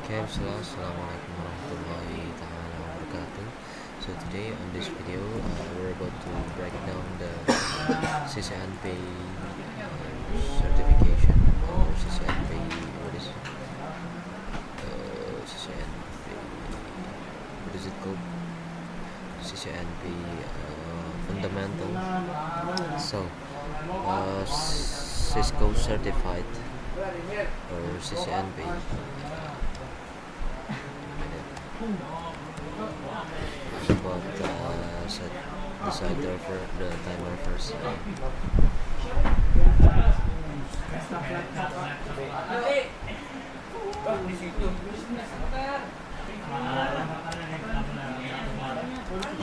Okay, assalamualaikum warahmatullahi ta'ala wabarakatuh. So today on this video, we're about to break down the CCNP certification or CCNP. What is CCNP? What is it called? CCNP fundamental. So Cisco certified or CCNP. But set the decider for the timer first.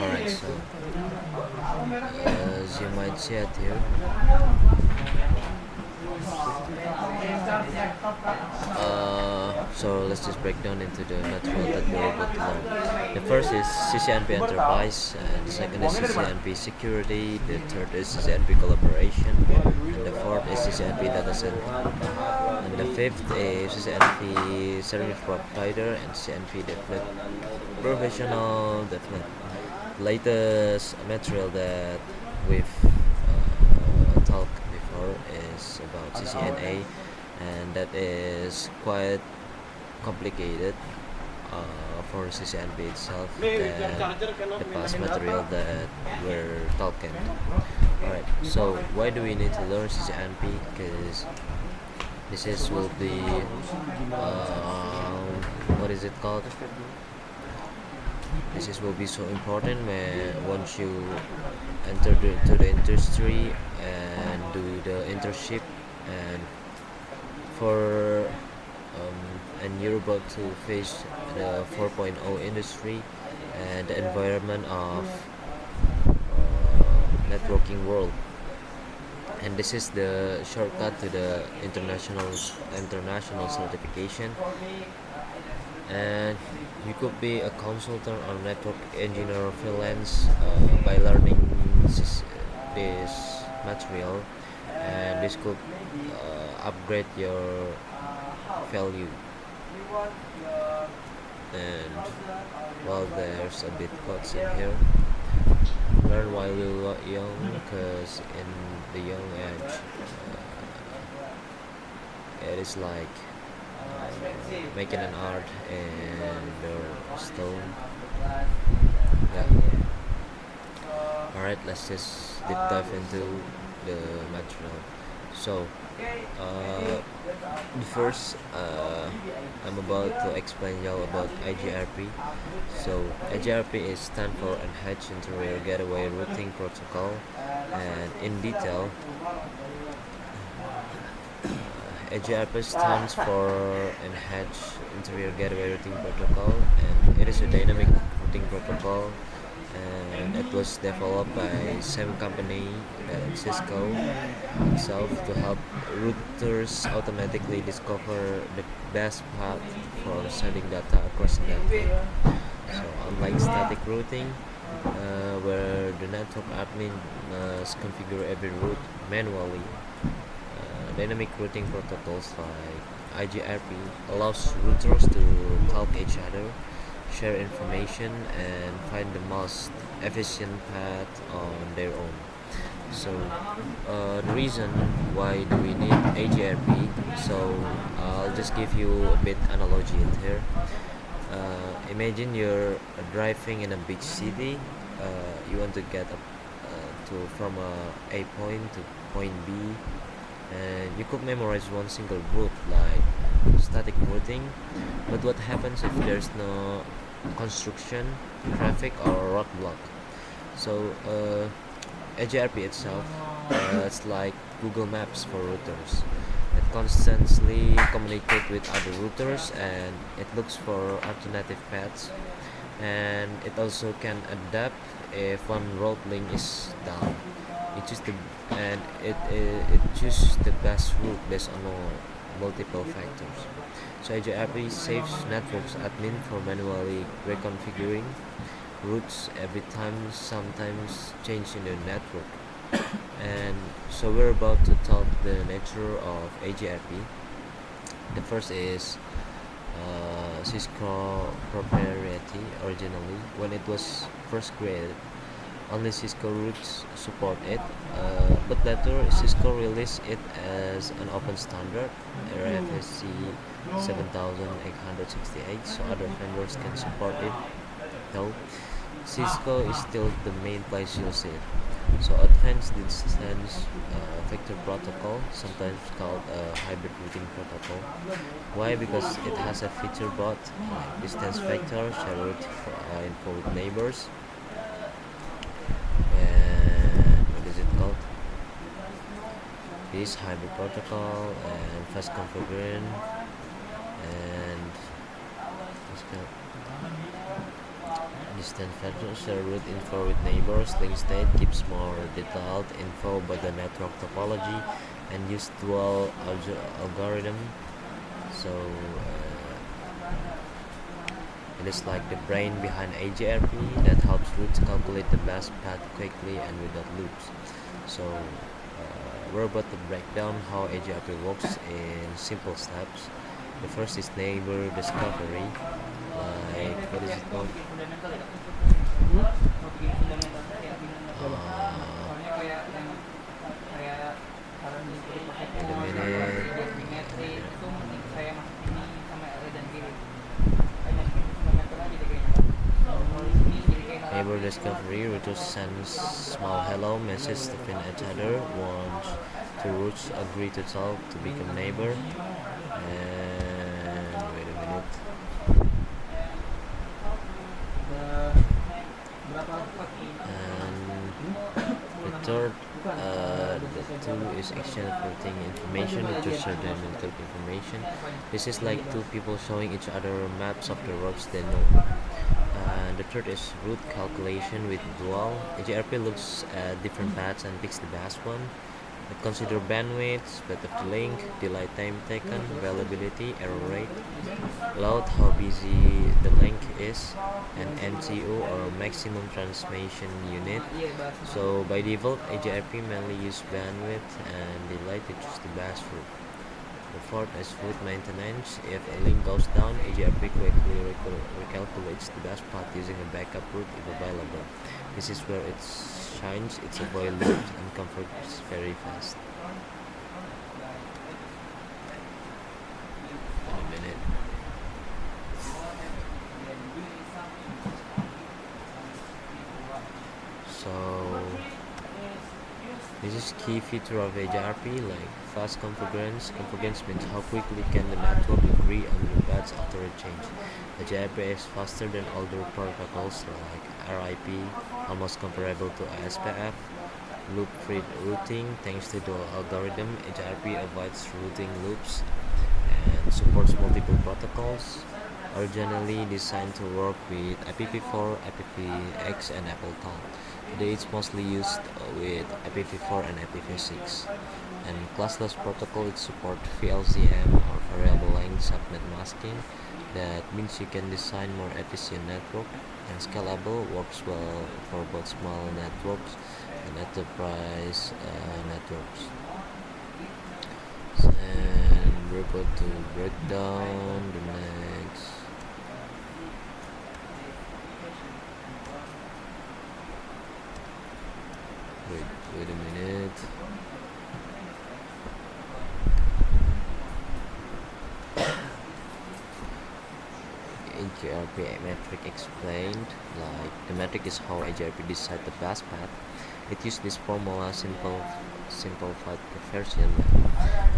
Alright, so as you might see it here, so let's just break down into the material that we're about to learn. The first is CCNP Enterprise, and the second is CCNP Security, the third is CCNP Collaboration, and the fourth is CCNP Data Center, and the fifth is CCNP Service Provider and CCNP Development Professional Development. Latest material that we've talked before is about CCNA, and that is quite complicated for CCNP itself than the past material that we're talking. Alright, so why do we need to learn CCNP? Because this will be what is it called? This will be so important when once you enter into the industry and do the internship, and for and you're about to face the 4.0 industry and the environment of networking world. And this is the shortcut to the international certification. And you could be a consultant or network engineer freelance by learning this material, and this could upgrade your value. And well, there's a bit quotes in here. Learn while you're young, because in the young age it is like making an art in the stone. Yeah. Alright, let's just deep dive into the material. So first, I'm about to explain y'all about IGRP. So IGRP is stand for Enhanced Interior Gateway Routing Protocol, and in detail, IGRP stands for Enhanced Interior Gateway Routing Protocol, and it is a dynamic routing protocol, and it was developed by same company, Cisco itself, to help routers automatically discover the best path for sending data across the network. So unlike static routing, where the network admin must configure every route manually, dynamic routing protocols like IGRP allows routers to talk each other, share information, and find the most efficient path on their own. So the reason why do we need IGRP? So I'll just give you a bit analogy in here. Imagine you're driving in a big city. You want to get from a point to point B, and you could memorize one single route like static routing. But what happens if there's no construction, traffic, or roadblock? So AGRP itself, it's like Google Maps for routers. It constantly communicates with other routers, and it looks for alternative paths, and it also can adapt if one road link is down. It chooses the and it chooses the best route based on multiple factors. So AGRP saves networks admin for manually reconfiguring routes every time sometimes change in the network. And so we're about to talk the nature of AGRP. The first is Cisco proprietary originally. When it was first created, only Cisco roots support it, but later Cisco released it as an open standard, RFC 7868, so other vendors can support it. Though Cisco is still the main place you'll see it. So advanced distance vector protocol, sometimes called a hybrid routing protocol. Why? Because it has a feature both like distance vector, share route info with neighbors, and what is it called? This hybrid protocol and fast configuration and what's it called? Distance vector, share route info with neighbors, link state keeps more detailed info about the network topology and use dual algorithm. So it is like the brain behind AGRP that helps routes calculate the best path quickly and without loops. So we're about to break down how AGRP works in simple steps. The first is neighbor discovery. Like what is it called? Wait a minute. Neighbor discovery, routers send small hello message to find each other. Once two routes agree to talk to become neighbor. And wait a minute. And the third, the two is exchange routing information, routers share dynamic information. This is like two people showing each other maps of the routes they know. The third is route calculation with dual. AGRP looks at different paths and picks the best one. It consider bandwidth, speed of the link, delay time taken, availability, error rate, load, how busy the link is, and MTU or maximum transmission unit. So by default, AGRP mainly use bandwidth and delay to choose the best route. The fourth is route maintenance. If a link goes down, AGRP quickly recalculates the best path using a backup route if available. This is where it shines. It's a while loop and converts very fast. In a minute. So this is key feature of AGRP, like fast convergence. Convergence means how quickly can the network agree on the paths after a change. AGRP is faster than older protocols like RIP, almost comparable to ASPF. Loop-free routing, thanks to the algorithm, AGRP avoids routing loops and supports multiple protocols. Originally designed to work with IPv4, IPv6, and Appleton. Today it's mostly used with IPv4 and IPv6. And classless protocol it supports VLCM or variable length subnet masking. That means you can design more efficient network and scalable, works well for both small networks and enterprise networks. And we're about to break down the next. Wait a minute. AGRP metric explained, like the metric is how AGRP decide the best path. It uses this formula simplified version.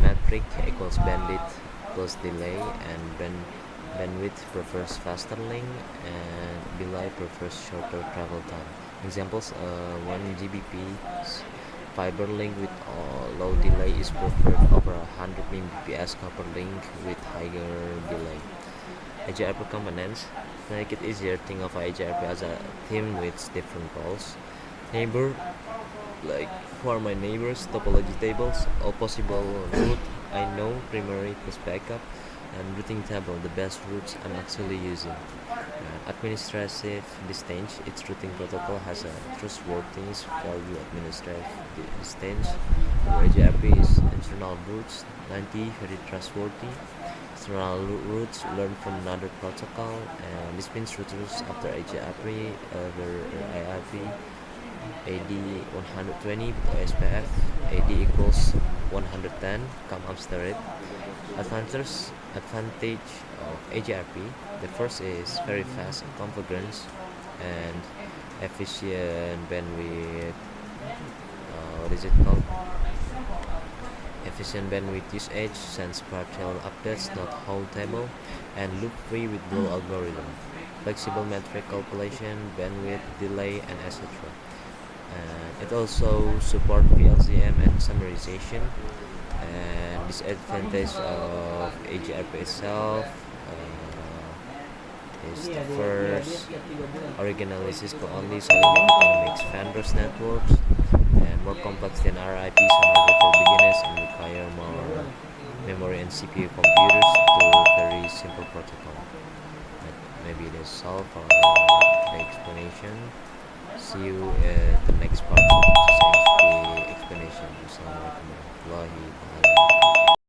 Metric equals bandwidth plus delay, and bandwidth prefers faster link and delay prefers shorter travel time. Examples: 1 Gbps fiber link with low delay is preferred over 100 Mbps copper link with higher delay. AGRP components make it easier. Think of AGRP as a team with different roles. Neighbor, like who are my neighbors, topology tables, all possible route I know, primary plus backup, and routing table, the best routes I'm actually using. Administrative distance, its routing protocol has a trustworthiness value. Administrative distance, AGRP is internal routes, 90, very trustworthy. external routes learned from another protocol, and this means routers after AJRP, IRP, AD 120 SPF, AD equals 110 come after it. Advantage of AJRP: the first is very fast convergence and efficient bandwidth. What is it called? Efficient bandwidth usage, since partial updates not whole table, and loop-free with dual algorithm, flexible metric calculation, bandwidth, delay, and etc. And it also supports PLCM and summarization. And disadvantage of AGRP itself is the first, originally Cisco only solid economics vendors networks, and more complex than RIP, so harder for beginners and require more memory and CPU computers to very simple protocol. But maybe that's all for the explanation. See you at the next part.